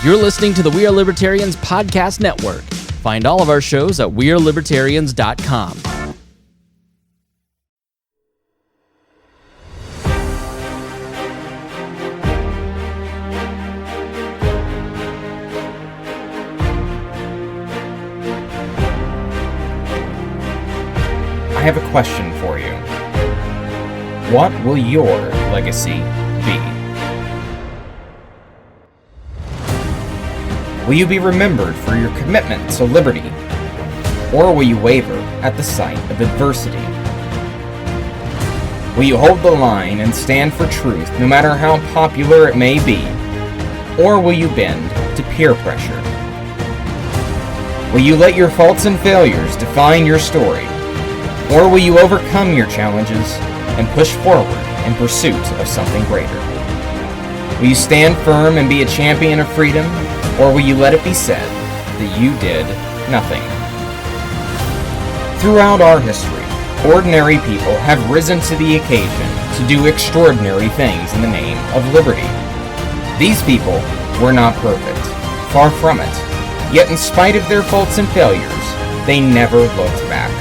You're listening to the We Are Libertarians podcast network. Find all of our shows at wearelibertarians.com. I have a question for you. What will your legacy be? Will you be remembered for your commitment to liberty, or will you waver at the sight of adversity? Will you hold the line and stand for truth no matter how popular it may be, or will you bend to peer pressure? Will you let your faults and failures define your story, or will you overcome your challenges and push forward in pursuit of something greater? Will you stand firm and be a champion of freedom, or will you let it be said that you did nothing? Throughout our history, ordinary people have risen to the occasion to do extraordinary things in the name of liberty. These people were not perfect, far from it. Yet in spite of their faults and failures, they never looked back.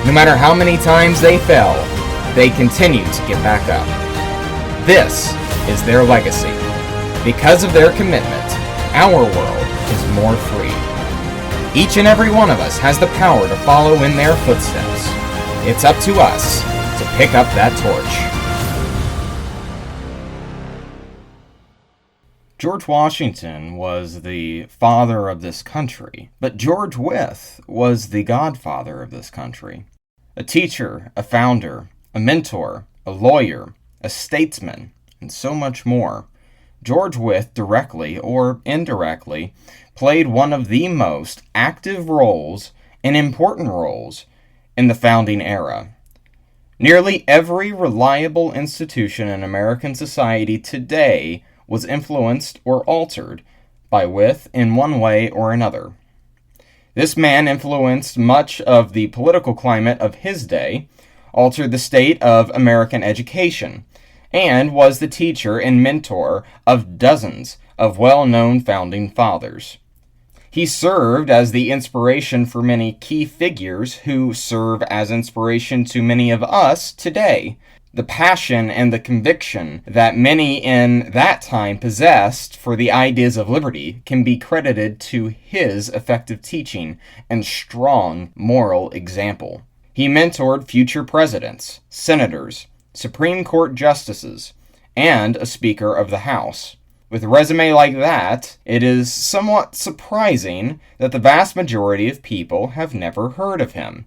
No matter how many times they fell, they continued to get back up. This is their legacy. Because of their commitment, our world is more free. Each and every one of us has the power to follow in their footsteps. It's up to us to pick up that torch. George Washington was the father of this country, but George Wythe was the godfather of this country. A teacher, a founder, a mentor, a lawyer, a statesman, and so much more. George Wythe, directly or indirectly, played one of the most active roles and important roles in the founding era. Nearly every reliable institution in American society today was influenced or altered by Wythe in one way or another. This man influenced much of the political climate of his day, altered the state of American education, and was the teacher and mentor of dozens of well-known founding fathers. He served as the inspiration for many key figures who serve as inspiration to many of us today. The passion and the conviction that many in that time possessed for the ideas of liberty can be credited to his effective teaching and strong moral example. He mentored future presidents, senators, Supreme Court justices, and a Speaker of the House. With a resume like that, it is somewhat surprising that the vast majority of people have never heard of him.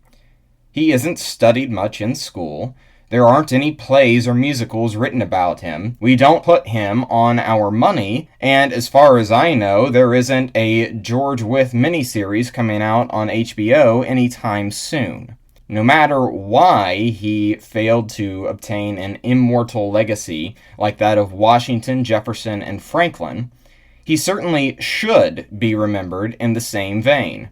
He isn't studied much in school. There aren't any plays or musicals written about him. We don't put him on our money, and as far as I know, there isn't a George Wythe miniseries coming out on HBO anytime soon. No matter why he failed to obtain an immortal legacy like that of Washington, Jefferson, and Franklin, he certainly should be remembered in the same vein.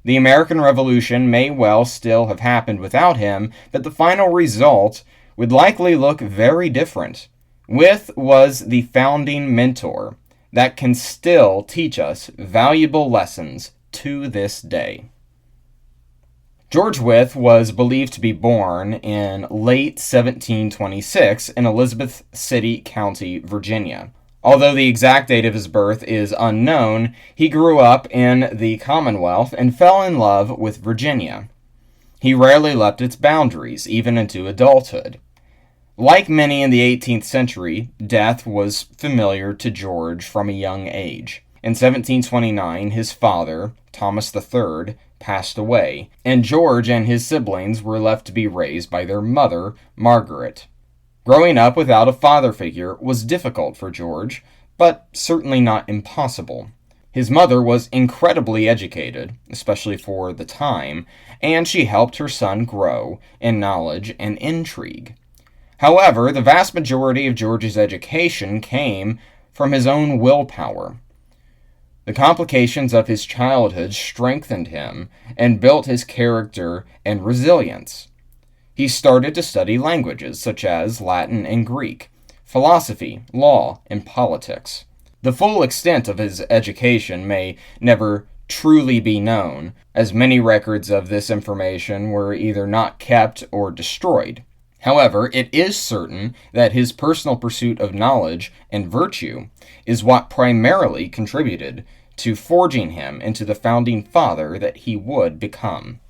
The American Revolution may well still have happened without him, but the final result would likely look very different. Wythe was the founding mentor that can still teach us valuable lessons to this day. George Wythe was believed to be born in late 1726 in Elizabeth City County, Virginia. Although the exact date of his birth is unknown, he grew up in the Commonwealth and fell in love with Virginia. He rarely left its boundaries, even into adulthood. Like many in the 18th century, death was familiar to George from a young age. In 1729, his father, Thomas III, passed away, and George and his siblings were left to be raised by their mother, Margaret. Growing up without a father figure was difficult for George, but certainly not impossible. His mother was incredibly educated, especially for the time, and she helped her son grow in knowledge and intrigue. However, the vast majority of George's education came from his own willpower. The complications of his childhood strengthened him and built his character and resilience. He started to study languages such as Latin and Greek, philosophy, law, and politics. The full extent of his education may never truly be known, as many records of this information were either not kept or destroyed. However, it is certain that his personal pursuit of knowledge and virtue is what primarily contributed to forging him into the founding father that he would become.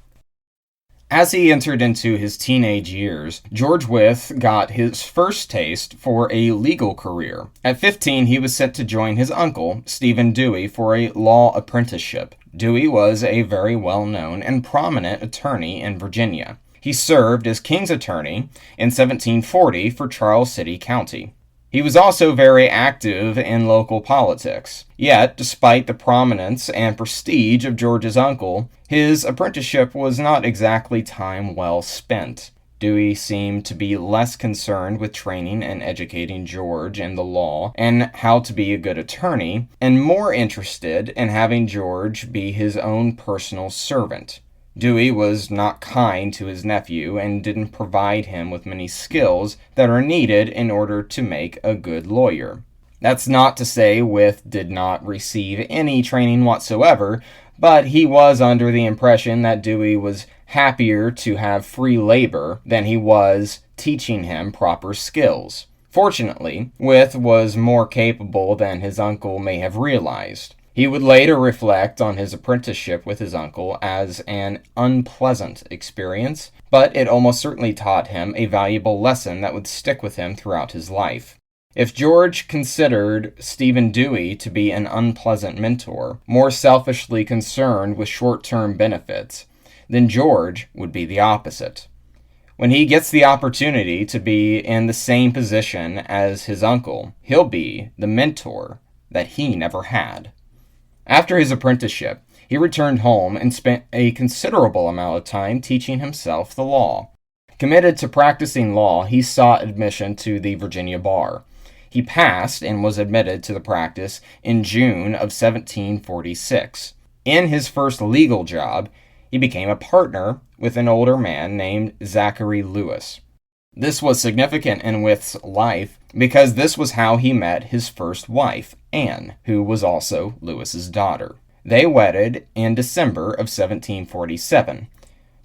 As he entered into his teenage years, George Wythe got his first taste for a legal career. At 15, he was sent to join his uncle, Stephen Dewey, for a law apprenticeship. Dewey was a very well-known and prominent attorney in Virginia. He served as King's Attorney in 1740 for Charles City County. He was also very active in local politics. Yet, despite the prominence and prestige of George's uncle, his apprenticeship was not exactly time well spent. Dewey seemed to be less concerned with training and educating George in the law and how to be a good attorney, and more interested in having George be his own personal servant. Dewey was not kind to his nephew and didn't provide him with many skills that are needed in order to make a good lawyer. That's not to say Wythe did not receive any training whatsoever, but he was under the impression that Dewey was happier to have free labor than he was teaching him proper skills. Fortunately, Wythe was more capable than his uncle may have realized. He would later reflect on his apprenticeship with his uncle as an unpleasant experience, but it almost certainly taught him a valuable lesson that would stick with him throughout his life. If George considered Stephen Dewey to be an unpleasant mentor, more selfishly concerned with short-term benefits, then George would be the opposite. When he gets the opportunity to be in the same position as his uncle, he'll be the mentor that he never had. After his apprenticeship, he returned home and spent a considerable amount of time teaching himself the law. Committed to practicing law, he sought admission to the Virginia bar. He passed and was admitted to the practice in June of 1746. In his first legal job, he became a partner with an older man named Zachary Lewis. This was significant in Wythe's life because this was how he met his first wife, Anne, who was also Lewis's daughter. They wedded in December of 1747,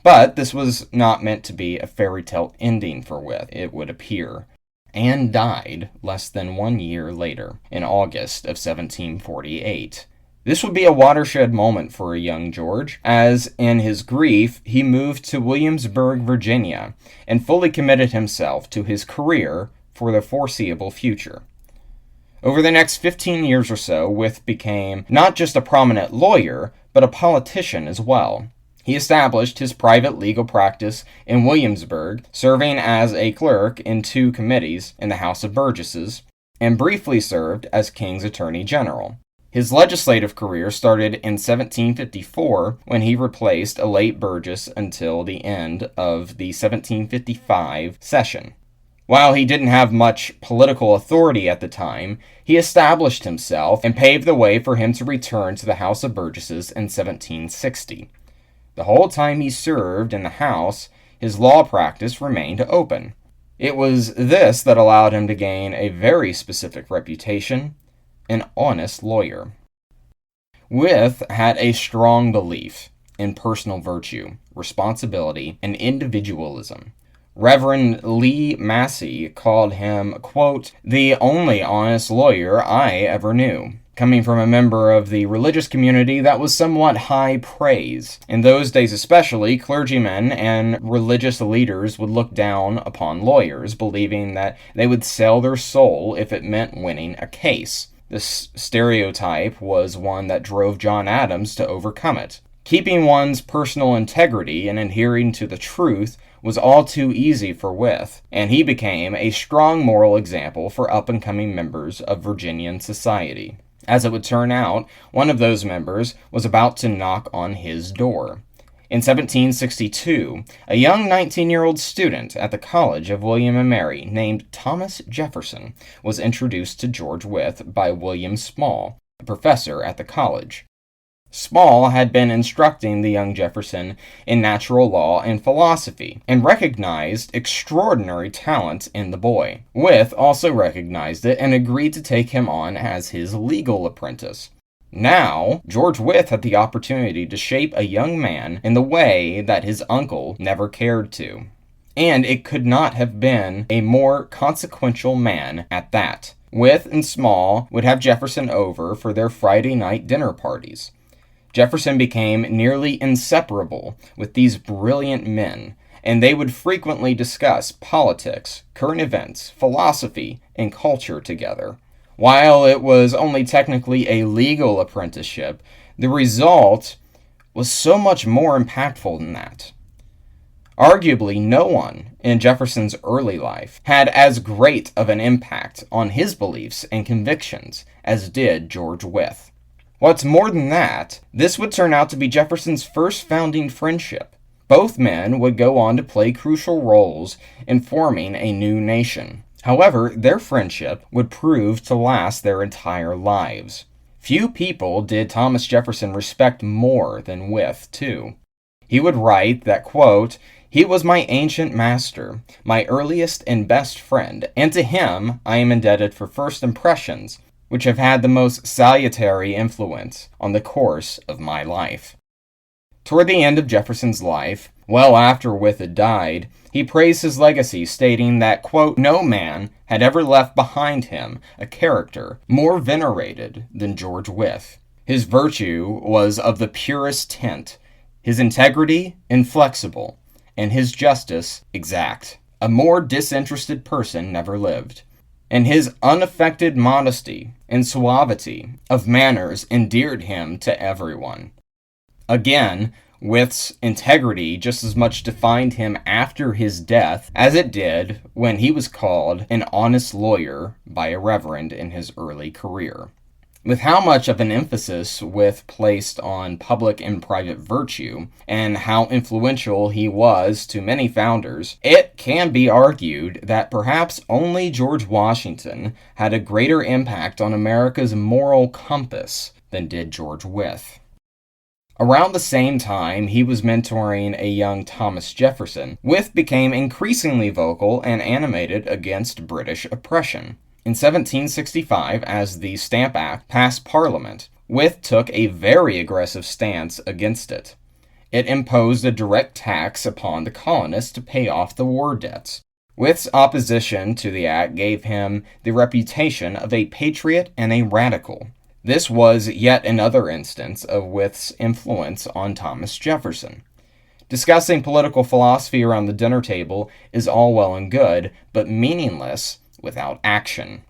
but this was not meant to be a fairy tale ending for Wythe, it would appear. Anne died less than 1 year later, in August of 1748. This would be a watershed moment for a young George, as in his grief he moved to Williamsburg, Virginia, and fully committed himself to his career for the foreseeable future. Over the next 15 years or so, Wythe became not just a prominent lawyer, but a politician as well. He established his private legal practice in Williamsburg, serving as a clerk in 2 committees in the House of Burgesses, and briefly served as King's Attorney General. His legislative career started in 1754 when he replaced a late Burgess until the end of the 1755 session. While he didn't have much political authority at the time, he established himself and paved the way for him to return to the House of Burgesses in 1760. The whole time he served in the House, his law practice remained open. It was this that allowed him to gain a very specific reputation: an honest lawyer. Wythe had a strong belief in personal virtue, responsibility, and individualism. Reverend Lee Massey called him, quote, "the only honest lawyer I ever knew." Coming from a member of the religious community, that was somewhat high praise. In those days especially, clergymen and religious leaders would look down upon lawyers, believing that they would sell their soul if it meant winning a case. This stereotype was one that drove John Adams to overcome it. Keeping one's personal integrity and adhering to the truth was all too easy for Wythe, and he became a strong moral example for up-and-coming members of Virginian society. As it would turn out, one of those members was about to knock on his door. In 1762, a young 19-year-old student at the College of William and Mary named Thomas Jefferson was introduced to George Wythe by William Small, a professor at the college. Small had been instructing the young Jefferson in natural law and philosophy, and recognized extraordinary talent in the boy. Wythe also recognized it and agreed to take him on as his legal apprentice. Now, George Wythe had the opportunity to shape a young man in the way that his uncle never cared to. And it could not have been a more consequential man at that. Wythe and Small would have Jefferson over for their Friday night dinner parties. Jefferson became nearly inseparable with these brilliant men, and they would frequently discuss politics, current events, philosophy, and culture together. While it was only technically a legal apprenticeship, the result was so much more impactful than that. Arguably, no one in Jefferson's early life had as great of an impact on his beliefs and convictions as did George Wythe. What's more than that, this would turn out to be Jefferson's first founding friendship. Both men would go on to play crucial roles in forming a new nation. However, their friendship would prove to last their entire lives. Few people did Thomas Jefferson respect more than Wythe, too. He would write that, quote, "He was my ancient master, my earliest and best friend, and to him I am indebted for first impressions, which have had the most salutary influence on the course of my life." Toward the end of Jefferson's life, well after Wythe had died, he praised his legacy, stating that, quote, "No man had ever left behind him a character more venerated than George Wythe. His virtue was of the purest tint, his integrity inflexible, and his justice exact. A more disinterested person never lived. And his unaffected modesty and suavity of manners endeared him to everyone." Again, Wythe's integrity just as much defined him after his death as it did when he was called an honest lawyer by a reverend in his early career. With how much of an emphasis Wythe placed on public and private virtue, and how influential he was to many founders, it can be argued that perhaps only George Washington had a greater impact on America's moral compass than did George Wythe. Around the same time he was mentoring a young Thomas Jefferson, Wythe became increasingly vocal and animated against British oppression. In 1765, as the Stamp Act passed Parliament, Wythe took a very aggressive stance against it. It imposed a direct tax upon the colonists to pay off the war debts. Wythe's opposition to the act gave him the reputation of a patriot and a radical. This was yet another instance of Wythe's influence on Thomas Jefferson. Discussing political philosophy around the dinner table is all well and good, but meaningless without action.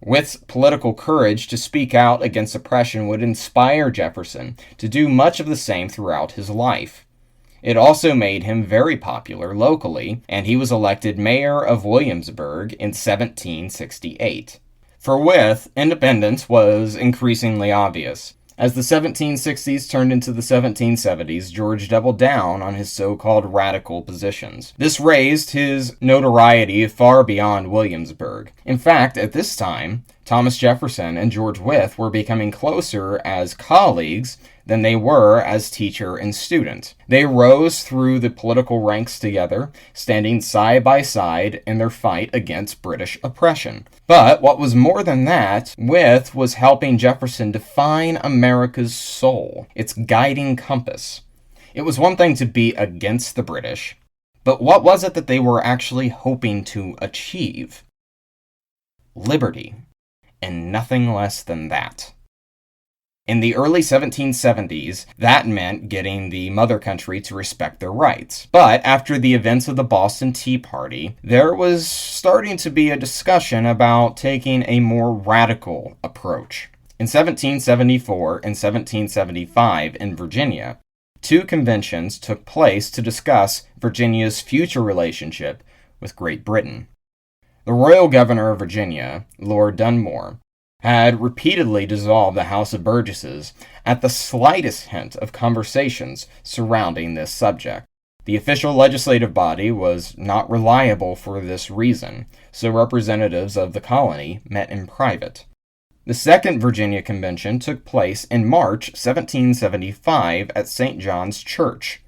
Wythe's political courage to speak out against oppression would inspire Jefferson to do much of the same throughout his life. It also made him very popular locally, and he was elected mayor of Williamsburg in 1768. For Wythe, independence was increasingly obvious. As the 1760s turned into the 1770s, George doubled down on his so-called radical positions. This raised his notoriety far beyond Williamsburg. In fact, at this time, Thomas Jefferson and George Wythe were becoming closer as colleagues than they were as teacher and student. They rose through the political ranks together, standing side by side in their fight against British oppression. But what was more than that, Wythe was helping Jefferson define America's soul, its guiding compass. It was one thing to be against the British, but what was it that they were actually hoping to achieve? Liberty, and nothing less than that. In the early 1770s, that meant getting the mother country to respect their rights. But after the events of the Boston Tea Party, there was starting to be a discussion about taking a more radical approach. In 1774 and 1775 in Virginia, two conventions took place to discuss Virginia's future relationship with Great Britain. The royal governor of Virginia, Lord Dunmore, had repeatedly dissolved the House of Burgesses at the slightest hint of conversations surrounding this subject. The official legislative body was not reliable for this reason, so representatives of the colony met in private. The Second Virginia Convention took place in March 1775 at St. John's Church.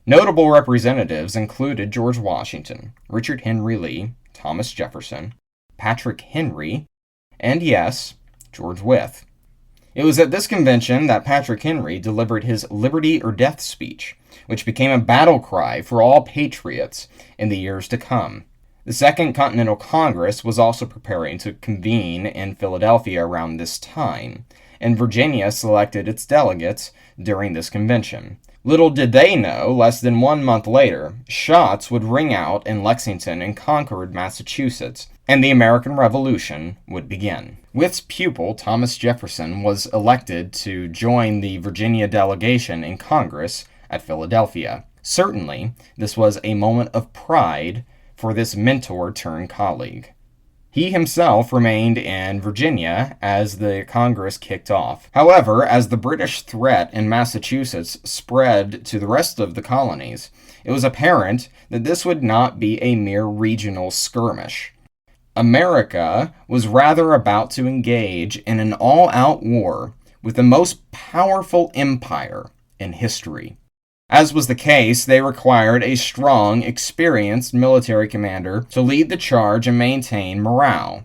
Notable representatives included George Washington, Richard Henry Lee, Thomas Jefferson, Patrick Henry, and yes, George Wythe. It was at this convention that Patrick Henry delivered his Liberty or Death speech, which became a battle cry for all patriots in the years to come. The Second Continental Congress was also preparing to convene in Philadelphia around this time, and Virginia selected its delegates during this convention. Little did they know, less than 1 month later, shots would ring out in Lexington and Concord, Massachusetts, and the American Revolution would begin. Wythe's pupil, Thomas Jefferson, was elected to join the Virginia delegation in Congress at Philadelphia. Certainly, this was a moment of pride for this mentor-turned-colleague. He himself remained in Virginia as the Congress kicked off. However, as the British threat in Massachusetts spread to the rest of the colonies, it was apparent that this would not be a mere regional skirmish. America was rather about to engage in an all-out war with the most powerful empire in history. As was the case, they required a strong, experienced military commander to lead the charge and maintain morale.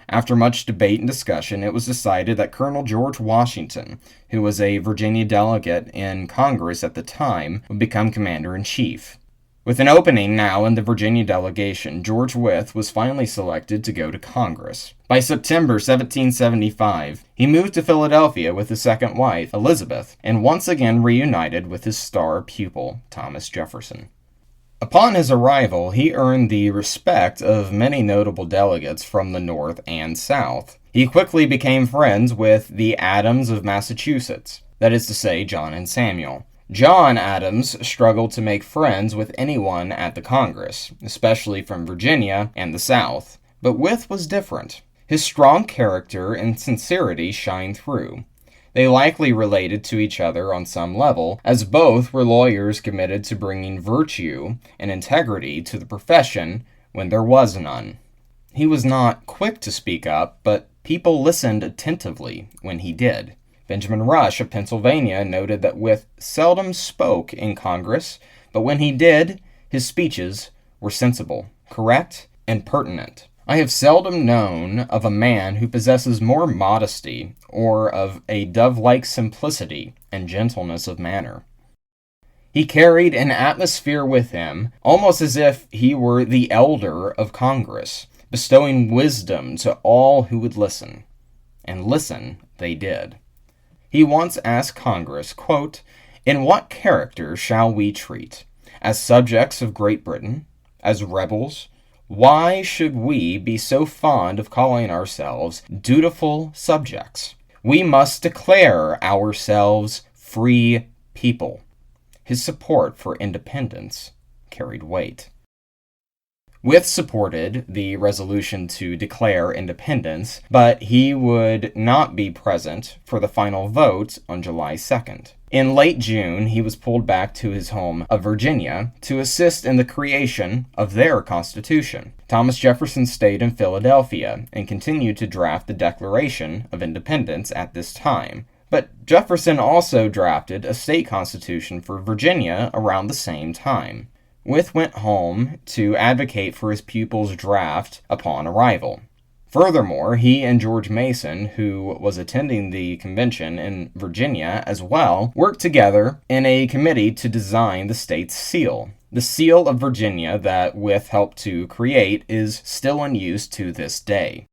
After much debate and discussion, it was decided that Colonel George Washington, who was a Virginia delegate in Congress at the time, would become commander-in-chief. With an opening now in the Virginia delegation, George Wythe was finally selected to go to Congress. By September 1775, he moved to Philadelphia with his second wife, Elizabeth, and once again reunited with his star pupil, Thomas Jefferson. Upon his arrival, he earned the respect of many notable delegates from the North and South. He quickly became friends with the Adams of Massachusetts, that is to say, John and Samuel. John Adams struggled to make friends with anyone at the Congress, especially from Virginia and the South. But Wythe was different. His strong character and sincerity shined through. They likely related to each other on some level, as both were lawyers committed to bringing virtue and integrity to the profession when there was none. He was not quick to speak up, but people listened attentively when he did. Benjamin Rush of Pennsylvania noted that Wythe seldom spoke in Congress, but when he did, his speeches were sensible, correct, and pertinent. I have seldom known of a man who possesses more modesty or of a dove-like simplicity and gentleness of manner. He carried an atmosphere with him, almost as if he were the elder of Congress, bestowing wisdom to all who would listen. And listen they did. He once asked Congress, quote, "In what character shall we treat? As subjects of Great Britain? As rebels? Why should we be so fond of calling ourselves dutiful subjects? We must declare ourselves free people." His support for independence carried weight. Wythe supported the resolution to declare independence, but he would not be present for the final vote on July 2nd. In late June, he was pulled back to his home of Virginia to assist in the creation of their Constitution. Thomas Jefferson stayed in Philadelphia and continued to draft the Declaration of Independence at this time. But Jefferson also drafted a state constitution for Virginia around the same time. Wythe went home to advocate for his pupil's draft upon arrival. Furthermore, he and George Mason, who was attending the convention in Virginia as well, worked together in a committee to design the state's seal. The seal of Virginia that Wythe helped to create is still in use to this day.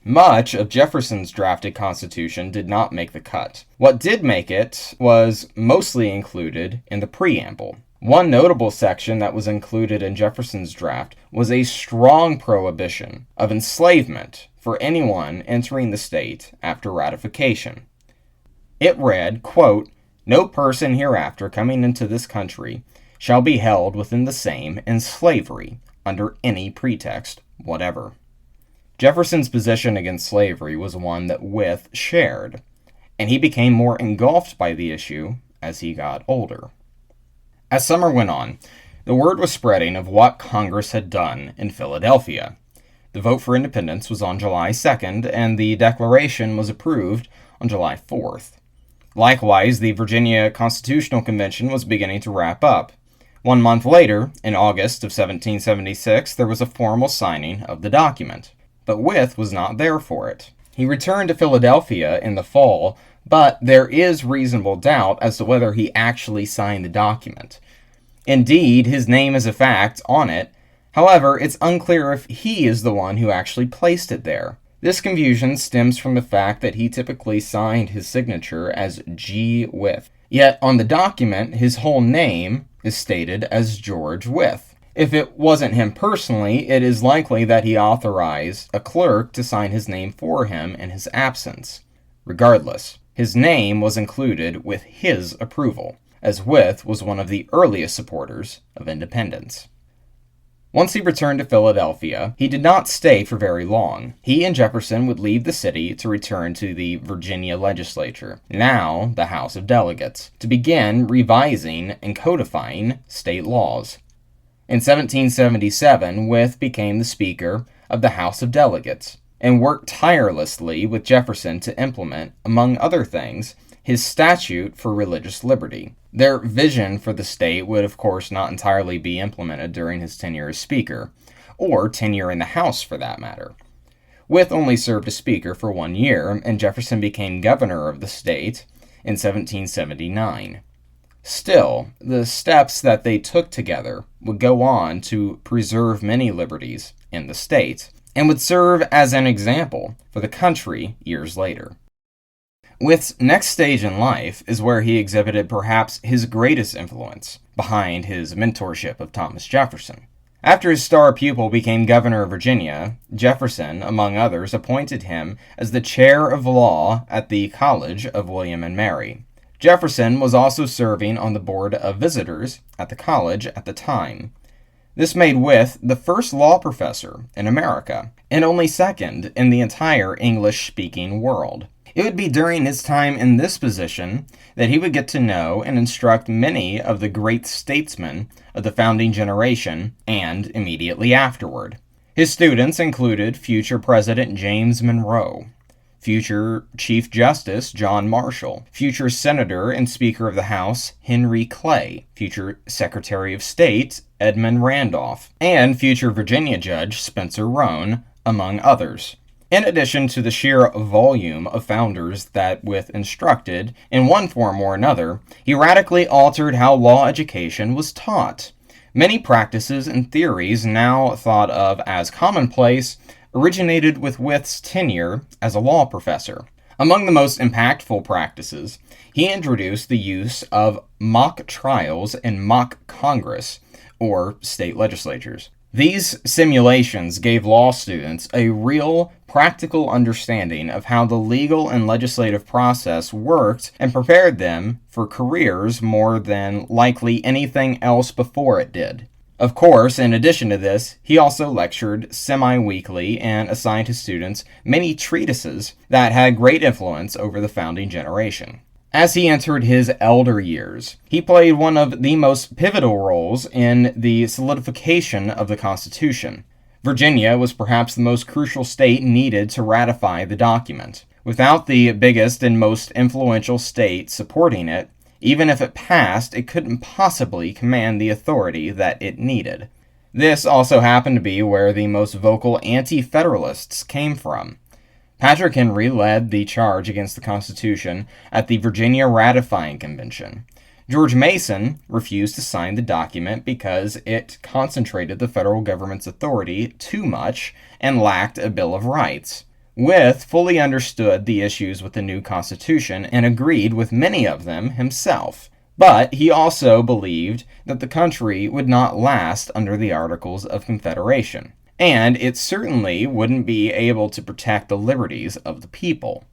Much of Jefferson's drafted constitution did not make the cut. What did make it was mostly included in the preamble. One notable section that was included in Jefferson's draft was a strong prohibition of enslavement for anyone entering the state after ratification. It read, quote, "No person hereafter coming into this country shall be held within the same in slavery under any pretext whatever." Jefferson's position against slavery was one that Wythe shared, and he became more engulfed by the issue as he got older. As summer went on, the word was spreading of what Congress had done in Philadelphia. The vote for independence was on July 2nd, and the Declaration was approved on July 4th. Likewise, the Virginia Constitutional Convention was beginning to wrap up. 1 month later, in August of 1776, there was a formal signing of the document. But Wythe was not there for it. He returned to Philadelphia in the fall, but there is reasonable doubt as to whether he actually signed the document. Indeed, his name is a fact on it. However, it's unclear if he is the one who actually placed it there. This confusion stems from the fact that he typically signed his signature as G. Wythe. Yet on the document, his whole name is stated as George Wythe. If it wasn't him personally, it is likely that he authorized a clerk to sign his name for him in his absence. Regardless, his name was included with his approval, as Wythe was one of the earliest supporters of independence. Once he returned to Philadelphia, he did not stay for very long. He and Jefferson would leave the city to return to the Virginia legislature, now the House of Delegates, to begin revising and codifying state laws. In 1777, Wythe became the Speaker of the House of Delegates and worked tirelessly with Jefferson to implement, among other things, his statute for religious liberty. Their vision for the state would, of course, not entirely be implemented during his tenure as Speaker, or tenure in the House for that matter. Wythe only served as Speaker for 1 year, and Jefferson became governor of the state in 1779. Still, the steps that they took together would go on to preserve many liberties in the state, and would serve as an example for the country years later. Wythe's next stage in life is where he exhibited perhaps his greatest influence, behind his mentorship of Thomas Jefferson. After his star pupil became governor of Virginia, Jefferson, among others, appointed him as the chair of law at the College of William and Mary. Jefferson was also serving on the board of visitors at the college at the time. This made Wythe the first law professor in America, and only second in the entire English-speaking world. It would be during his time in this position that he would get to know and instruct many of the great statesmen of the founding generation and immediately afterward. His students included future President James Monroe, future Chief Justice John Marshall, future Senator and Speaker of the House Henry Clay, future Secretary of State Edmund Randolph, and future Virginia Judge Spencer Roane, among others. In addition to the sheer volume of founders that Wythe instructed, in one form or another, he radically altered how law education was taught. Many practices and theories now thought of as commonplace originated with Wythe's tenure as a law professor. Among the most impactful practices, he introduced the use of mock trials and mock Congress, or state legislatures. These simulations gave law students a real, practical understanding of how the legal and legislative process worked and prepared them for careers more than likely anything else before it did. Of course, in addition to this, he also lectured semi-weekly and assigned his students many treatises that had great influence over the founding generation. As he entered his elder years, he played one of the most pivotal roles in the solidification of the Constitution. Virginia was perhaps the most crucial state needed to ratify the document. Without the biggest and most influential state supporting it, even if it passed, it couldn't possibly command the authority that it needed. This also happened to be where the most vocal anti-federalists came from. Patrick Henry led the charge against the Constitution at the Virginia Ratifying Convention. George Mason refused to sign the document because it concentrated the federal government's authority too much and lacked a Bill of Rights. Wythe fully understood the issues with the new Constitution and agreed with many of them himself. But he also believed that the country would not last under the Articles of Confederation, and it certainly wouldn't be able to protect the liberties of the people.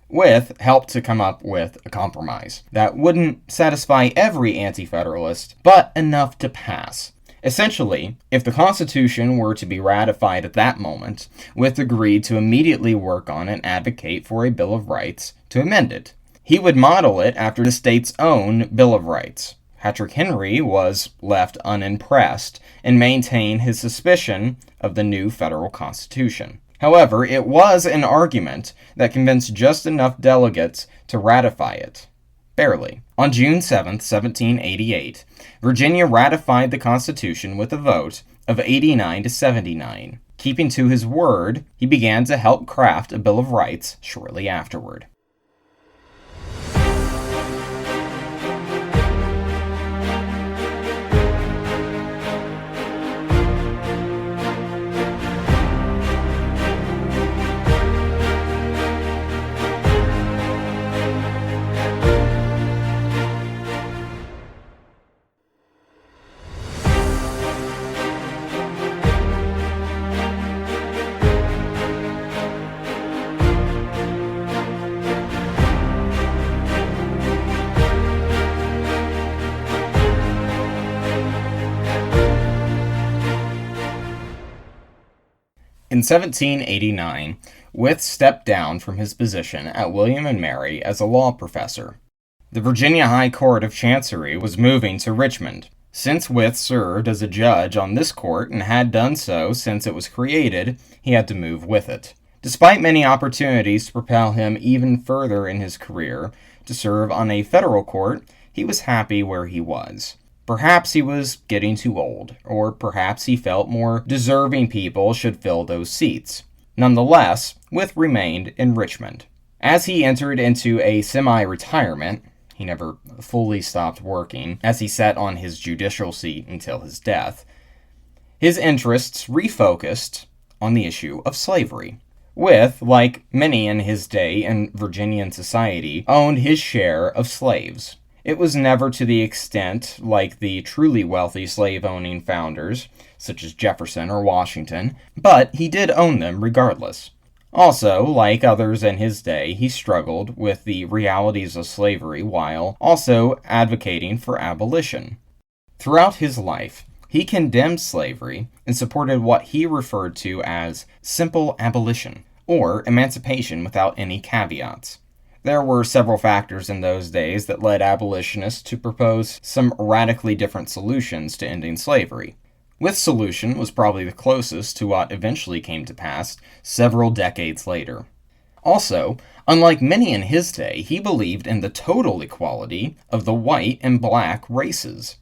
Wythe helped to come up with a compromise that wouldn't satisfy every anti-federalist, but enough to pass. Essentially, if the Constitution were to be ratified at that moment, Wythe agreed to immediately work on and advocate for a Bill of Rights to amend it. He would model it after the state's own Bill of Rights. Patrick Henry was left unimpressed and maintained his suspicion of the new federal Constitution. However, it was an argument that convinced just enough delegates to ratify it. Barely. On June 7, 1788, Virginia ratified the Constitution with a vote of 89 to 79. Keeping to his word, he began to help craft a Bill of Rights shortly afterward. In 1789, Wythe stepped down from his position at William and Mary as a law professor. The Virginia High Court of Chancery was moving to Richmond. Since Wythe served as a judge on this court and had done so since it was created, he had to move with it. Despite many opportunities to propel him even further in his career to serve on a federal court, he was happy where he was. Perhaps he was getting too old, or perhaps he felt more deserving people should fill those seats. Nonetheless, Wythe remained in Richmond. As he entered into a semi-retirement, he never fully stopped working, as he sat on his judicial seat until his death, his interests refocused on the issue of slavery. Wythe, like many in his day in Virginian society, owned his share of slaves. It was never to the extent like the truly wealthy slave-owning founders, such as Jefferson or Washington, but he did own them regardless. Also, like others in his day, he struggled with the realities of slavery while also advocating for abolition. Throughout his life, he condemned slavery and supported what he referred to as simple abolition, or emancipation without any caveats. There were several factors in those days that led abolitionists to propose some radically different solutions to ending slavery. Wythe's solution was probably the closest to what eventually came to pass several decades later. Also, unlike many in his day, he believed in the total equality of the white and black races.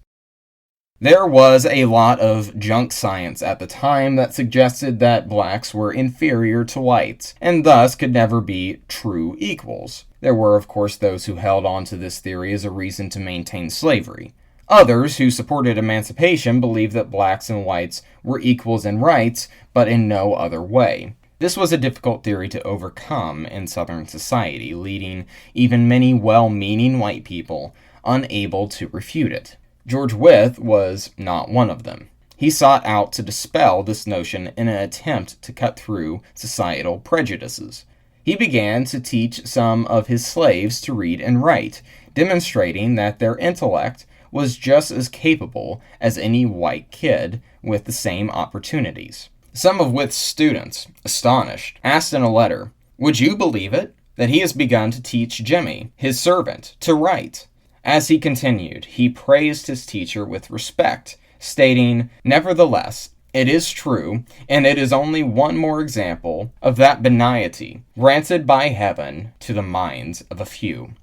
There was a lot of junk science at the time that suggested that blacks were inferior to whites, and thus could never be true equals. There were, of course, those who held on to this theory as a reason to maintain slavery. Others, who supported emancipation, believed that blacks and whites were equals in rights, but in no other way. This was a difficult theory to overcome in Southern society, leading even many well-meaning white people unable to refute it. George Wythe was not one of them. He sought out to dispel this notion in an attempt to cut through societal prejudices. He began to teach some of his slaves to read and write, demonstrating that their intellect was just as capable as any white kid with the same opportunities. Some of Wythe's students, astonished, asked in a letter, "Would you believe it, that he has begun to teach Jimmy, his servant, to write?" As he continued, he praised his teacher with respect, stating, "Nevertheless, it is true, and it is only one more example of that benignity granted by heaven to the minds of a few."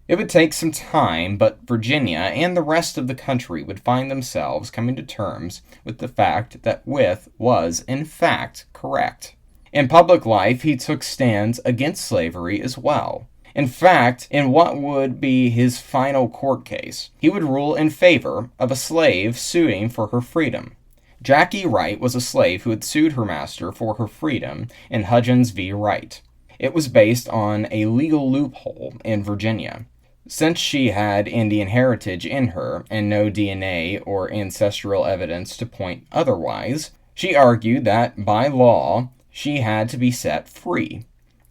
It would take some time, but Virginia and the rest of the country would find themselves coming to terms with the fact that Wythe was, in fact, correct. In public life, he took stands against slavery as well. In fact, in what would be his final court case, he would rule in favor of a slave suing for her freedom. Jackie Wright was a slave who had sued her master for her freedom in Hudgens v. Wright. It was based on a legal loophole in Virginia. Since she had Indian heritage in her and no DNA or ancestral evidence to point otherwise, she argued that by law she had to be set free.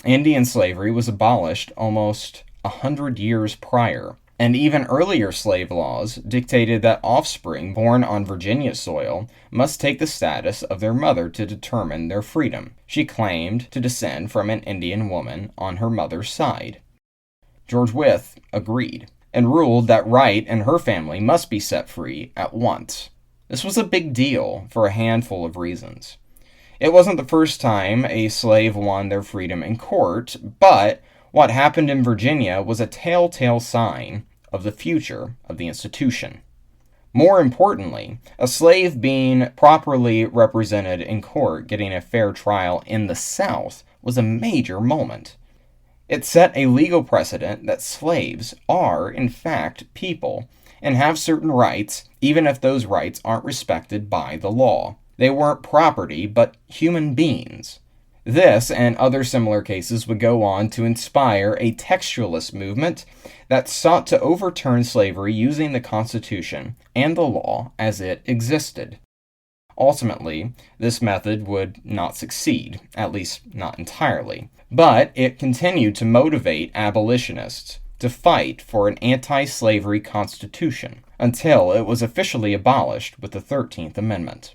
Indian slavery was abolished almost 100 years prior, and even earlier slave laws dictated that offspring born on Virginia soil must take the status of their mother to determine their freedom. She claimed to descend from an Indian woman on her mother's side. George Wythe agreed. and ruled that Wright and her family must be set free at once. This was a big deal for a handful of reasons. It wasn't the first time a slave won their freedom in court, but what happened in Virginia was a telltale sign of the future of the institution. More importantly, a slave being properly represented in court, getting a fair trial in the South, was a major moment. It set a legal precedent that slaves are, in fact, people, and have certain rights, even if those rights aren't respected by the law. They weren't property, but human beings. This and other similar cases would go on to inspire a textualist movement that sought to overturn slavery using the Constitution and the law as it existed. Ultimately, this method would not succeed, at least not entirely, but it continued to motivate abolitionists to fight for an anti-slavery constitution until it was officially abolished with the 13th Amendment.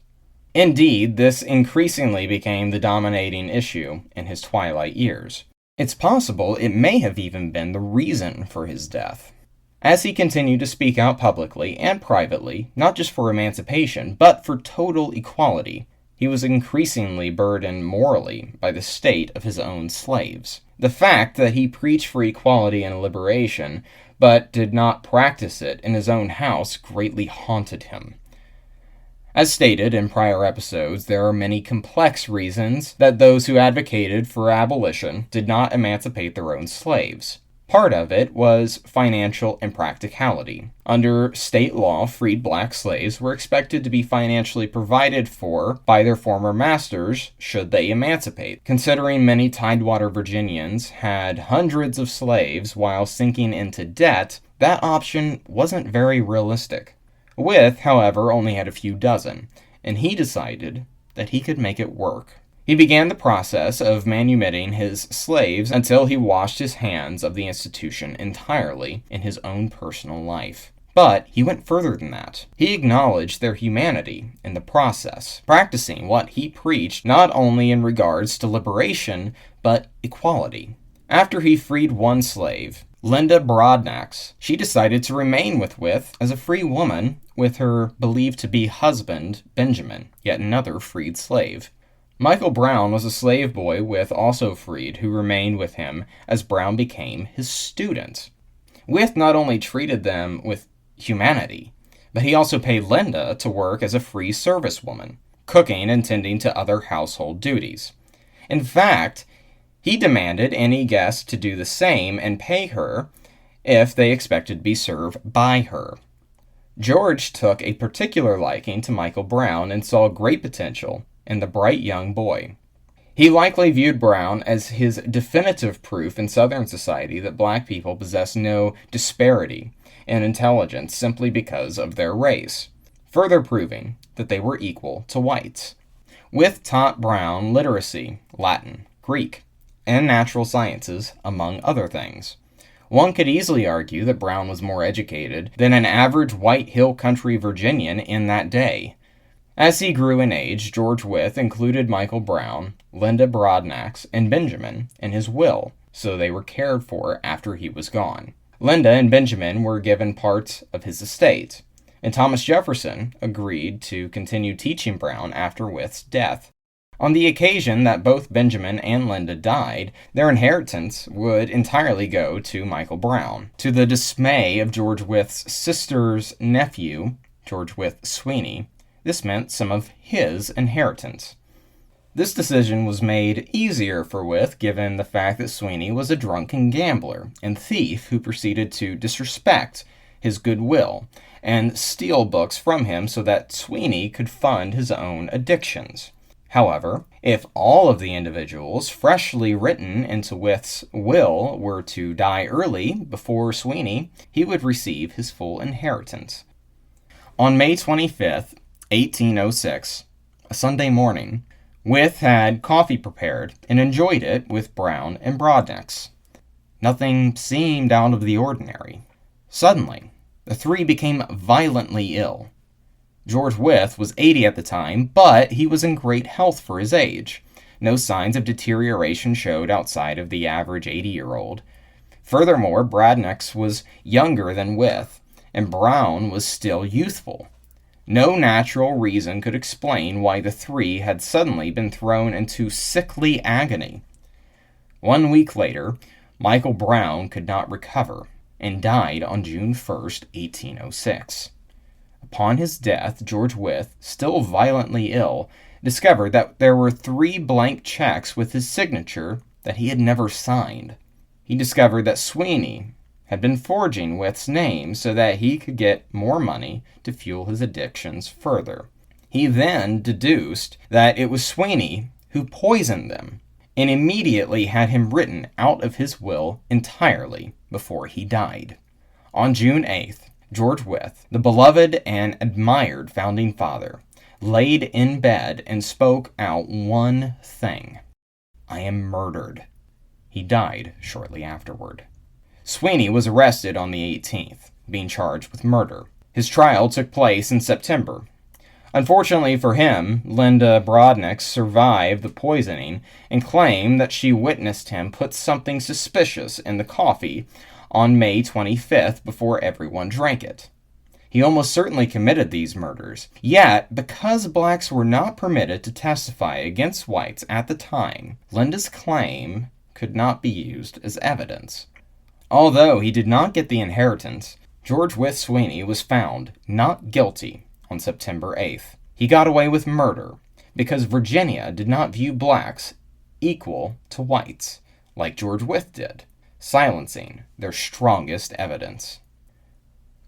Indeed, this increasingly became the dominating issue in his twilight years. It's possible it may have even been the reason for his death. As he continued to speak out publicly and privately, not just for emancipation, but for total equality, he was increasingly burdened morally by the state of his own slaves. The fact that he preached for equality and liberation, but did not practice it in his own house, greatly haunted him. As stated in prior episodes, there are many complex reasons that those who advocated for abolition did not emancipate their own slaves. Part of it was financial impracticality. Under state law, freed black slaves were expected to be financially provided for by their former masters should they emancipate. Considering many Tidewater Virginians had hundreds of slaves while sinking into debt, that option wasn't very realistic. Wythe, however, only had a few dozen, and he decided that he could make it work. He began the process of manumitting his slaves until he washed his hands of the institution entirely in his own personal life. But he went further than that. He acknowledged their humanity in the process, practicing what he preached not only in regards to liberation, but equality. After he freed one slave, Linda Broadnax, she decided to remain with Wythe as a free woman with her believed-to-be husband, Benjamin, yet another freed slave. Michael Brown was a slave boy Wythe also freed who remained with him as Brown became his student. Wythe not only treated them with humanity, but he also paid Linda to work as a free service woman, cooking and tending to other household duties. In fact, he demanded any guest to do the same and pay her if they expected to be served by her. George took a particular liking to Michael Brown and saw great potential in the bright young boy. He likely viewed Brown as his definitive proof in Southern society that black people possess no disparity in intelligence simply because of their race, further proving that they were equal to whites. Wythe taught Brown literacy, Latin, Greek, and natural sciences, among other things. One could easily argue that Brown was more educated than an average white hill country Virginian in that day. As he grew in age, George Wythe included Michael Brown, Linda Broadnax, and Benjamin in his will, so they were cared for after he was gone. Linda and Benjamin were given parts of his estate, and Thomas Jefferson agreed to continue teaching Brown after Wythe's death. On the occasion that both Benjamin and Linda died, their inheritance would entirely go to Michael Brown. To the dismay of George Wythe's sister's nephew, George Wythe Sweeney, this meant some of his inheritance. This decision was made easier for Wythe given the fact that Sweeney was a drunken gambler and thief who proceeded to disrespect his goodwill and steal books from him so that Sweeney could fund his own addictions. However, if all of the individuals freshly written into Wythe's will were to die early before Sweeney, he would receive his full inheritance. On May 25th, 1806, a Sunday morning, Wythe had coffee prepared and enjoyed it with Brown and Broadnax. Nothing seemed out of the ordinary. Suddenly, the three became violently ill. George Wythe was 80 at the time, but he was in great health for his age. No signs of deterioration showed outside of the average 80-year-old. Furthermore, Bradnox was younger than Wythe, and Brown was still youthful. No natural reason could explain why the three had suddenly been thrown into sickly agony. 1 week later, Michael Brown could not recover and died on June 1st, 1806. Upon his death, George Wythe, still violently ill, discovered that there were 3 blank checks with his signature that he had never signed. He discovered that Sweeney had been forging Wythe's name so that he could get more money to fuel his addictions further. He then deduced that it was Sweeney who poisoned them, and immediately had him written out of his will entirely before he died. On June 8th, George Wythe, the beloved and admired founding father, laid in bed and spoke out one thing: "I am murdered." He died shortly afterward. Sweeney was arrested on the 18th, being charged with murder. His trial took place in September. Unfortunately for him, Linda Bradnox survived the poisoning and claimed that she witnessed him put something suspicious in the coffee on May 25th before everyone drank it. He almost certainly committed these murders. Yet, because blacks were not permitted to testify against whites at the time, Linda's claim could not be used as evidence. Although he did not get the inheritance, George Wythe Sweeney was found not guilty on September 8th. He got away with murder because Virginia did not view blacks equal to whites, like George Wythe did, silencing their strongest evidence.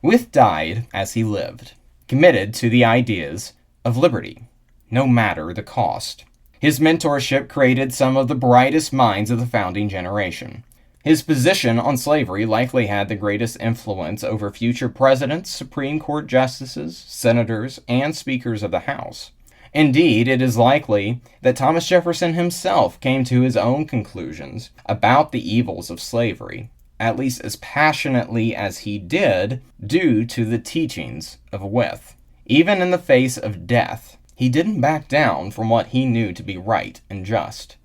Wythe died as he lived, committed to the ideas of liberty, no matter the cost. His mentorship created some of the brightest minds of the founding generation. His position on slavery likely had the greatest influence over future presidents, Supreme Court justices, senators, and speakers of the House. Indeed, it is likely that Thomas Jefferson himself came to his own conclusions about the evils of slavery, at least as passionately as he did, due to the teachings of Wythe. Even in the face of death, he didn't back down from what he knew to be right and just.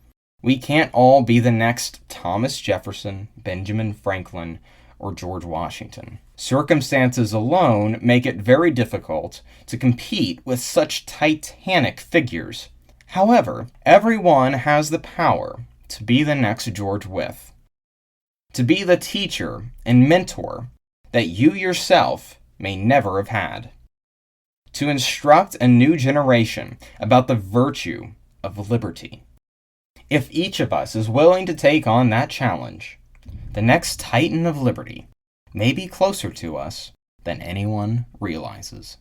We can't all be the next Thomas Jefferson, Benjamin Franklin, or George Washington. Circumstances alone make it very difficult to compete with such titanic figures. However, everyone has the power to be the next George Wythe, to be the teacher and mentor that you yourself may never have had, to instruct a new generation about the virtue of liberty. If each of us is willing to take on that challenge, the next Titan of Liberty may be closer to us than anyone realizes.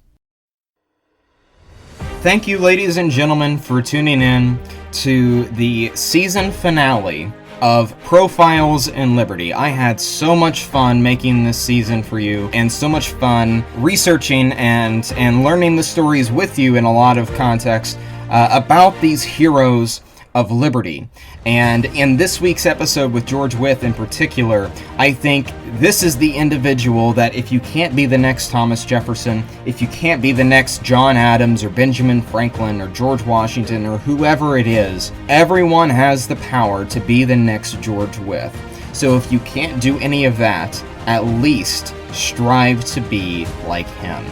Thank you, ladies and gentlemen, for tuning in to the season finale of Profiles in Liberty. I had so much fun making this season for you, and so much fun researching and learning the stories with you in a lot of context about these heroes of liberty. And in this week's episode with George Wythe in particular, I think this is the individual that if you can't be the next Thomas Jefferson, if you can't be the next John Adams or Benjamin Franklin or George Washington or whoever it is, everyone has the power to be the next George Wythe. So if you can't do any of that, at least strive to be like him.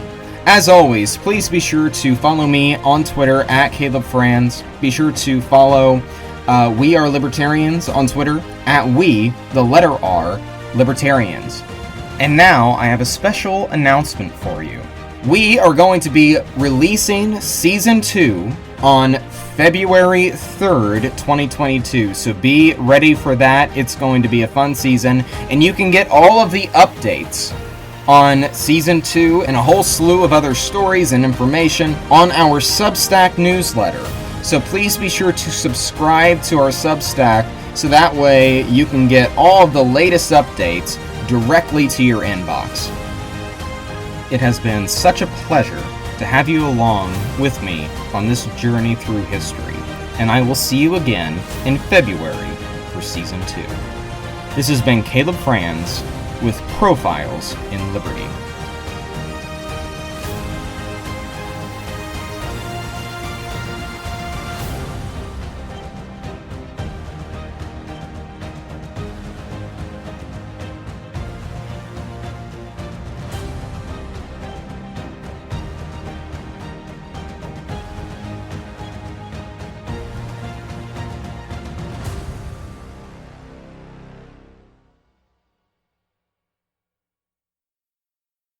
As always, please be sure to follow me on Twitter at CalebFrans. Be sure to follow We Are Libertarians on Twitter at We, the letter R, Libertarians. And now I have a special announcement for you. We are going to be releasing Season 2 on February 3rd, 2022. So be ready for that. It's going to be a fun season. And you can get all of the updates on Season 2 and a whole slew of other stories and information on our Substack newsletter. So please be sure to subscribe to our Substack so that way you can get all of the latest updates directly to your inbox. It has been such a pleasure to have you along with me on this journey through history, and I will see you again in February for Season 2. This has been Caleb Franz with Profiles in Liberty.